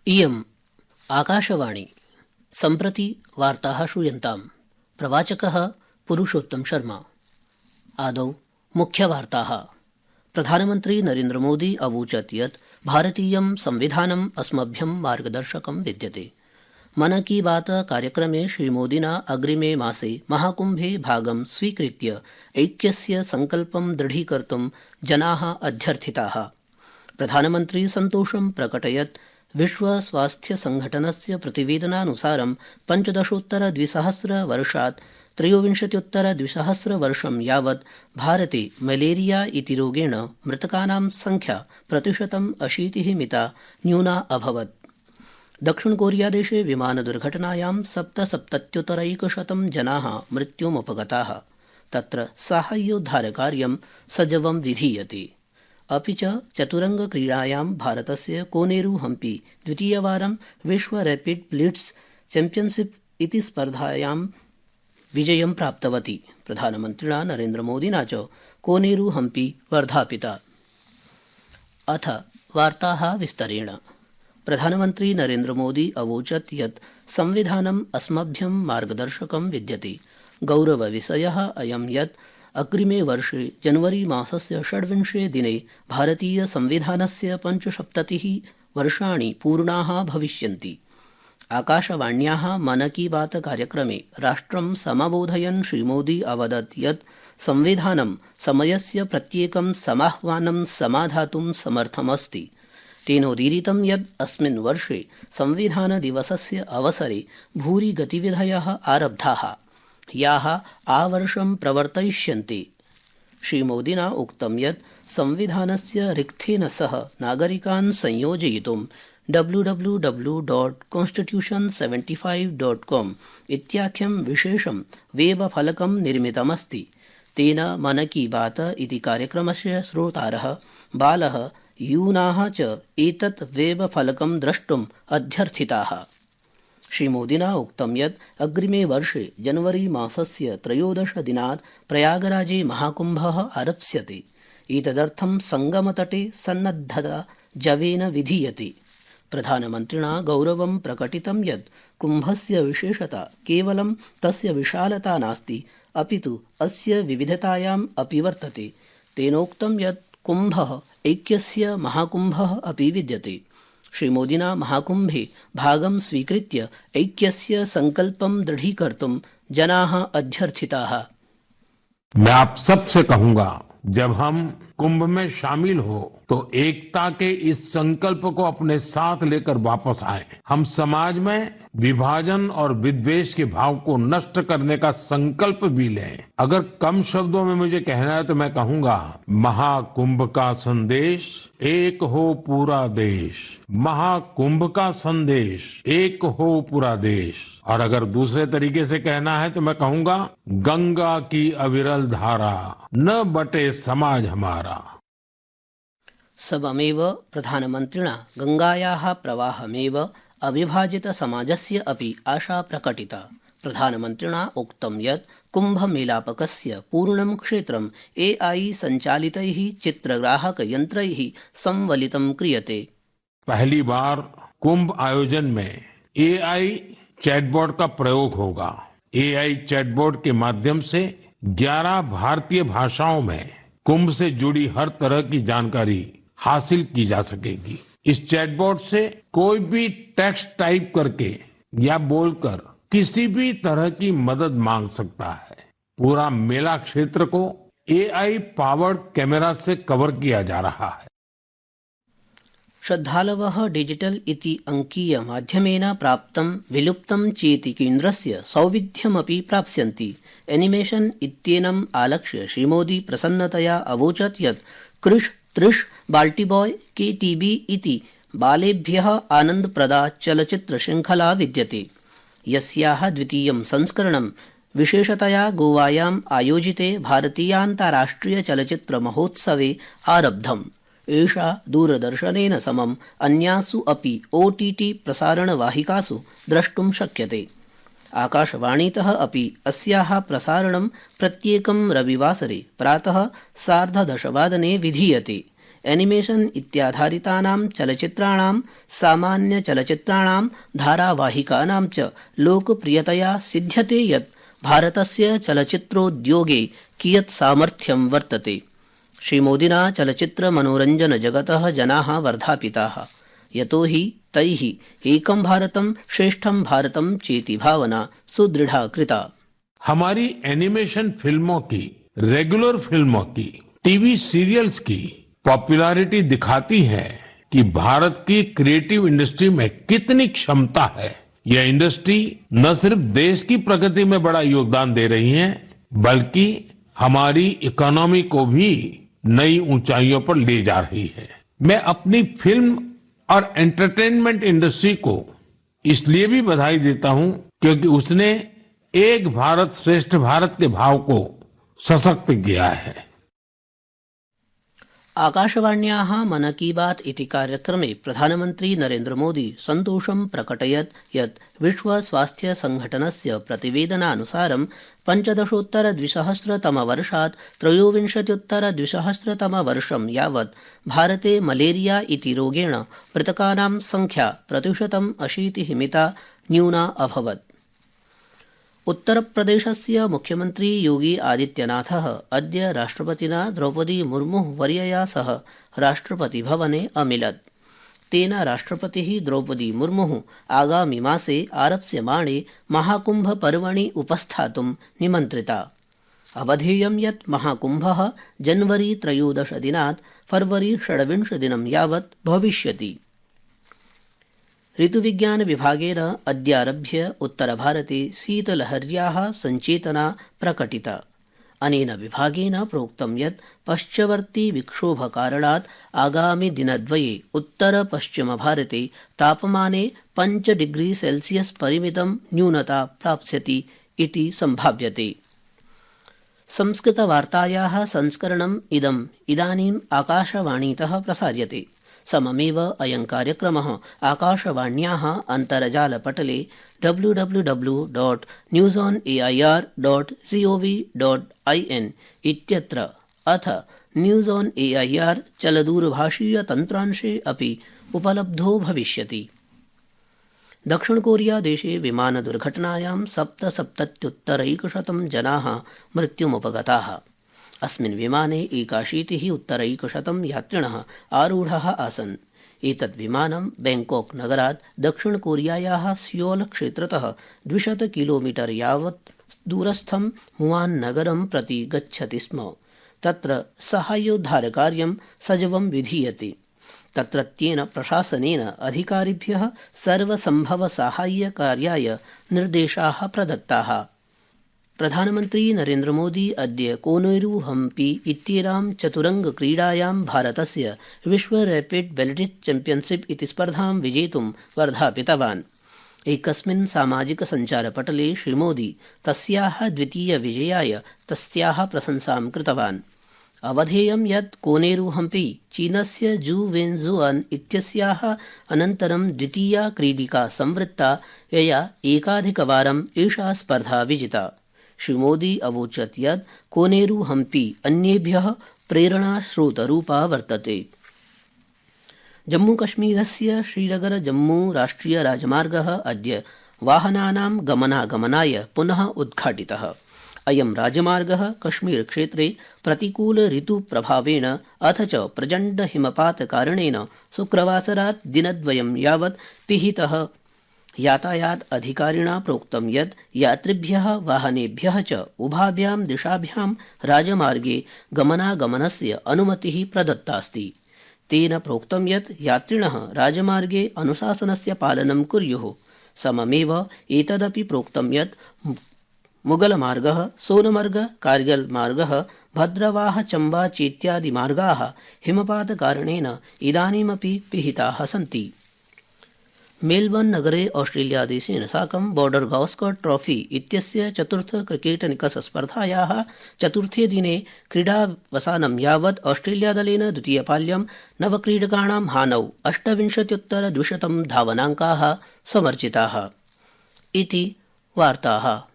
इयम् आकाशवाणी। सम्प्रति वार्ताः श्रूयन्ताम्। प्रवाचकः पुरुषोत्तम शर्मा। आदौ मुख्यवार्ताः। प्रधानमन्त्री नरेन्द्र मोदी अवोचत् यत् भारतीयं संविधानम् अस्मभ्यं मार्गदर्शकं विद्यते। मन की बात कार्यक्रमे श्रीमोदिना अग्रिमे मासे महाकुम्भे भागं स्वीकृत्य ऐक्यस्य सङ्कल्पं दृढीकर्तुं जनाः अध्यर्थिताः। प्रधानमन्त्री सन्तोषं प्रकटयत् विश्व स्वास्थ्य संघटनस्य प्रतिवेदनानुसारं 15,200 वर्षात् 23,200 वर्षं यावत् भारते मलेरिया इति रोगेण मृतकानां संख्या 80% मिता न्यूना अभवत्। दक्षिण कोरिया देशे विमानदुर्घटनायां 77,100 जनाः मृत्युमुपगताः। तत्र साहाय्योद्धारकार्यं सजवं विधीयते। अपि च चतुरङ्गक्रीडायां भारतस्य कोनेरू हम्पी द्वितीयवारं विश्व रैपिड ब्लिट्ज चैम्पियनशिप इति स्पर्धायां विजयं प्राप्तवती। प्रधानमन्त्रिणा नरेन्द्रमोदिना च कोनेरू हम्पी वर्धापिता। अथ वार्ताः विस्तरेण। प्रधानमन्त्री नरेन्द्रमोदी अवोचत् यत् संविधानम् अस्मभ्यं मार्गदर्शकं विद्यते। गौरवविषयः अयं यत् अग्रिमे वर्षे जनवरी मासस्य 26 दिने भारतीय संविधानस्य 75 वर्षाणि पूर्णाः भविष्यन्ति। आकाशवाण्याः मन की बात कार्यक्रमे राष्ट्रं समबोधयन् श्रीमोदी अवदत् यत् संविधानं समयस्य प्रत्येकं समाह्वानं समाधातुं समर्थमस्ति। तेनोदीरितं यत् अस्मिन् वर्षे संविधानदिवसस्य अवसरे भूरि गतिविधयः आरब्धाः, याः आवर्षं प्रवर्तयिष्यन्ते। श्रीमोदिना उक्तं यत् संविधानस्य रिक्थेन सह नागरिकान् संयोजयितुं www.constitution75.com इत्याख्यं विशेषं वेबफलकं निर्मितमस्ति। तेन मन की बात इति कार्यक्रमस्य श्रोतारः, बालः, यूनाः च एतत् वेबफलकं द्रष्टुम् अध्यर्थिताः। श्रीमोदिना उक्तं यत् अग्रिमे वर्षे जनवरी मासस्य 13 दिनात् प्रयागराजे महाकुम्भः आरप्स्यते। एतदर्थं सङ्गमतटे सन्नद्धता जवेन विधीयते। प्रधानमन्त्रिणा गौरवं प्रकटितं यत् कुम्भस्य विशेषता केवलं तस्य विशालता नास्ति, अपि तु अस्य विविधतायाम् अपि वर्तते। तेनोक्तं यत् कुम्भः ऐक्यस्य महाकुम्भः अपि विद्यते। श्रीमोदिना महाकुम्भे भागं स्वीकृत्य ऐक्यस्य सङ्कल्पं दृढीकर्तुं जनाः अध्यर्थिताः। मैं आप सबसे कहूंगा, जब हम कुंभ में शामिल हो तो एकता के इस संकल्प को अपने साथ लेकर वापस आए। हम समाज में विभाजन और विद्वेष के भाव को नष्ट करने का संकल्प भी लें। अगर कम शब्दों में मुझे कहना है तो मैं कहूंगा, महाकुंभ का संदेश एक हो पूरा देश। महाकुंभ का संदेश एक हो पूरा देश। और अगर दूसरे तरीके से कहना है तो मैं कहूंगा, गंगा की अविरल धारा न बटे समाज हमारा। सबमेव प्रधानमन्त्रिणा गङ्गायाः प्रवाहमेव अविभाजितसमाजस्य अपि आशा प्रकटिता। प्रधानमन्त्रिणा उक्तं यत् कुम्भमेलापकस्य पूर्णं क्षेत्रं AI सञ्चालितैः चित्रग्राहकयन्त्रैः संवलितं क्रियते। पहली बार कुंभ आयोजन में AI चैटबॉट का प्रयोग होगा। AI चैटबॉट के माध्यम से 11 भारतीय भाषाओं में कुंभ से जुड़ी हर तरह की जानकारी हासिल की जा सकेगी। इस चैटबॉट से कोई भी टेक्स्ट टाइप करके या बोलकर किसी भी तरह की मदद मांग सकता है। पूरा मेला क्षेत्र को AI पावर्ड कैमरा से कवर किया जा रहा है। श्रद्धालवः डिजिटल इति अंकीय माध्यमेन प्राप्तं विलुप्तं चेति केन्द्रस्य सौविध्यमपि प्राप्स्यन्ति। एनिमेशन इत्येनम् आलक्ष्य श्रीमोदी प्रसन्नतया अवोचत् यत् कृष त्रिश बाल्टीबॉय KTB इति बालेभ्यः आनन्दप्रदा चलच्चित्रशृङ्खला विद्यते, यस्याः द्वितीयं संस्करणं विशेषतया गोवायाम् आयोजिते भारतीयान्ताराष्ट्रियचलच्चित्रमहोत्सवे आरब्धम्। एषा दूरदर्शनेन समम् अन्यासु अपि OTT प्रसारणवाहिकासु द्रष्टुं शक्यते। आकाशवाणीतः अपि अस्याः प्रसारणं प्रत्येकं रविवासरे प्रातः 10:30 विधीयते। एनिमेशन इत्याधारितानां चलचित्राणां सामान्यचलचित्राणां धारावाहिकानां च लोकप्रियतया सिध्यते यत् भारतस्य चलचित्रोद्योगे कियत् सामर्थ्यं वर्तते। श्रीमोदिना चलचित्रमनोरञ्जनजगतः जनाः वर्धापिताः, यतो हि तैः एकं भारतं श्रेष्ठं भारतं चेति भावना सुदृढ़ा कृता। हमारी एनिमेशन फिल्मों की, रेगुलर फिल्मों की, टीवी सीरियल्स की पॉपुलैरिटी दिखाती है कि भारत की क्रिएटिव इंडस्ट्री में कितनी क्षमता है। यह इंडस्ट्री न सिर्फ देश की प्रगति में बड़ा योगदान दे रही है, बल्कि हमारी इकोनॉमी को भी नई ऊंचाइयों पर ले जा रही है। मैं अपनी फिल्म और एंटरटेनमेंट इंडस्ट्री को इसलिए भी बधाई देता हूं क्योंकि उसने एक भारत श्रेष्ठ भारत के भाव को सशक्त किया है। आकाशवाण्याः मन की बात इति कार्यक्रमे प्रधानमन्त्री नरेन्द्र मोदी सन्तोषं प्रकटयत् यत् विश्व स्वास्थ्य संघटनस्य प्रतिवेदनानुसारं 15,200 त्रयोविंशत्युत्तर-2000 यावत् भारते मलेरिया इति रोगेण मृतकानां संख्या 80% मिता न्यूना अभवत्। उत्तरप्रदेशस्य मुख्यमन्त्री योगी आदित्यनाथः अद्य राष्ट्रपतिना द्रौपदी मुर्मु वर्यया सह राष्ट्रपतिभवने अमिलत्। तेन राष्ट्रपतिः द्रौपदी मुर्मुः आगामि मासे आरप्स्यमाणे महाकुम्भ पर्वणि उपस्थातुं निमन्त्रिता। अवधेयं यत् महाकुम्भः जनवरी 13 दिनात् फरवरी 26 दिनं यावत् भविष्यति। ऋतुविज्ञान विभागेन अद्यारभ्य उत्तरभारते शीतलहर्याः सञ्चेतना प्रकटिता। अनेन विभागेन प्रोक्तं यत् पश्चवर्ती विक्षोभकारणात् आगामि दिनद्वये उत्तरपश्चिमभारते तापमाने 5 डिग्री सेल्सियस् परिमितं न्यूनता प्राप्स्यति इति सम्भाव्यते। संस्कृतवार्तायाः संस्करणम् इदानीम् आकाशवाणीतः प्रसार्यते। सममेव अयं कार्यक्रमः आकाशवाण्याः अन्तर्जालपटले www.newsonair.gov.in इत्यत्र अथ न्यूज़ ऑन एआईआर चलदूरभाषीय तन्त्रांशे अपि उपलब्धो भविष्यति। दक्षिणकोरिया देशे विमानदुर्घटनायां 77,100 जनाः मृत्युमुपगताः। अस्मिन् विमाने 81,100 यात्रिणः आरूढाः आसन्। एतत् विमानं बैंकॉक नगरात् दक्षिणकोरियायाः सियोल क्षेत्रतः 200 किलोमीटर यावत् दूरस्थं मुवान् नगरं प्रति गच्छति स्म। तत्र साहाय्योद्धारकार्यं सजवं विधीयते। तत्रत्येन प्रशासनेन अधिकारिभ्यः सर्वसम्भवसाहाय्यकार्याय निर्देशाः प्रदत्ताः। प्रधानमन्त्री नरेन्द्र मोदी अद्य कोनेरू हम्पी इत्येनां चतुरङ्गक्रीडायां भारतस्य विश्व रैपिड वेल्टिट् चैम्पियनशिप इति स्पर्धां विजेतुं वर्धापितवान्। एकस्मिन् सामाजिकसञ्चारपटले श्रीमोदी तस्याः द्वितीयविजयाय तस्याः प्रशंसां कृतवान्। अवधेयं यत् कोनेरू हम्पी चीनस्य जू वेन्जुअन् इत्यस्याः अनन्तरं द्वितीया क्रीडिका संवृत्ता यया एकाधिकवारम् एषा स्पर्धा विजिता। श्रीमोदी अवोचत् यत् कोनेरू हम्पी अन्येभ्यः प्रेरणास्रोतरूपा वर्तते। जम्मूकश्मीरस्य श्रीनगर जम्मू राष्ट्रिय राजमार्गः अद्य वाहनानां गमनागमनाय पुनः उद्घाटितः। अयं राजमार्गः कश्मीरक्षेत्रे प्रतिकूल ऋतुप्रभावेण अथ च प्रचण्ड हिमपातकारणेन शुक्रवासरात् दिनद्वयं यावत् पिहितः। यातायात अधिकारिणा प्रोक्तं यत् यात्रिभ्यः वाहनेभ्यः च उभाभ्यां दिशाभ्यां राजमार्गे गमनागमनस्य अनुमतिः प्रदत्तास्ति। तेन प्रोक्तं यत् यात्रिणः राजमार्गे अनुशासनस्य पालनं कुर्युः। सममेव एतदपि प्रोक्तं यत् मुगलमार्गः, सोनमर्ग, कार्गिल मार्गः, भद्रवाह, चम्बा चेत्यादि मार्गाः हिमपातकारणेन इदानीमपि पिहिताः सन्ति। मेलबर्न नगरे ऑस्ट्रेलियादेशेन साकं बॉर्डर गावस्कर ट्रॉफी इत्यस्य चतुर्थ क्रिकेट निकष स्पर्धायाः चतुर्थे दिने क्रीडावसानं यावत् ऑस्ट्रेलियादलेन द्वितीयपाल्यं नवक्रीडकाणां हानौ 28,200 धावनाङ्काः समर्जिताः। इति वार्ताः।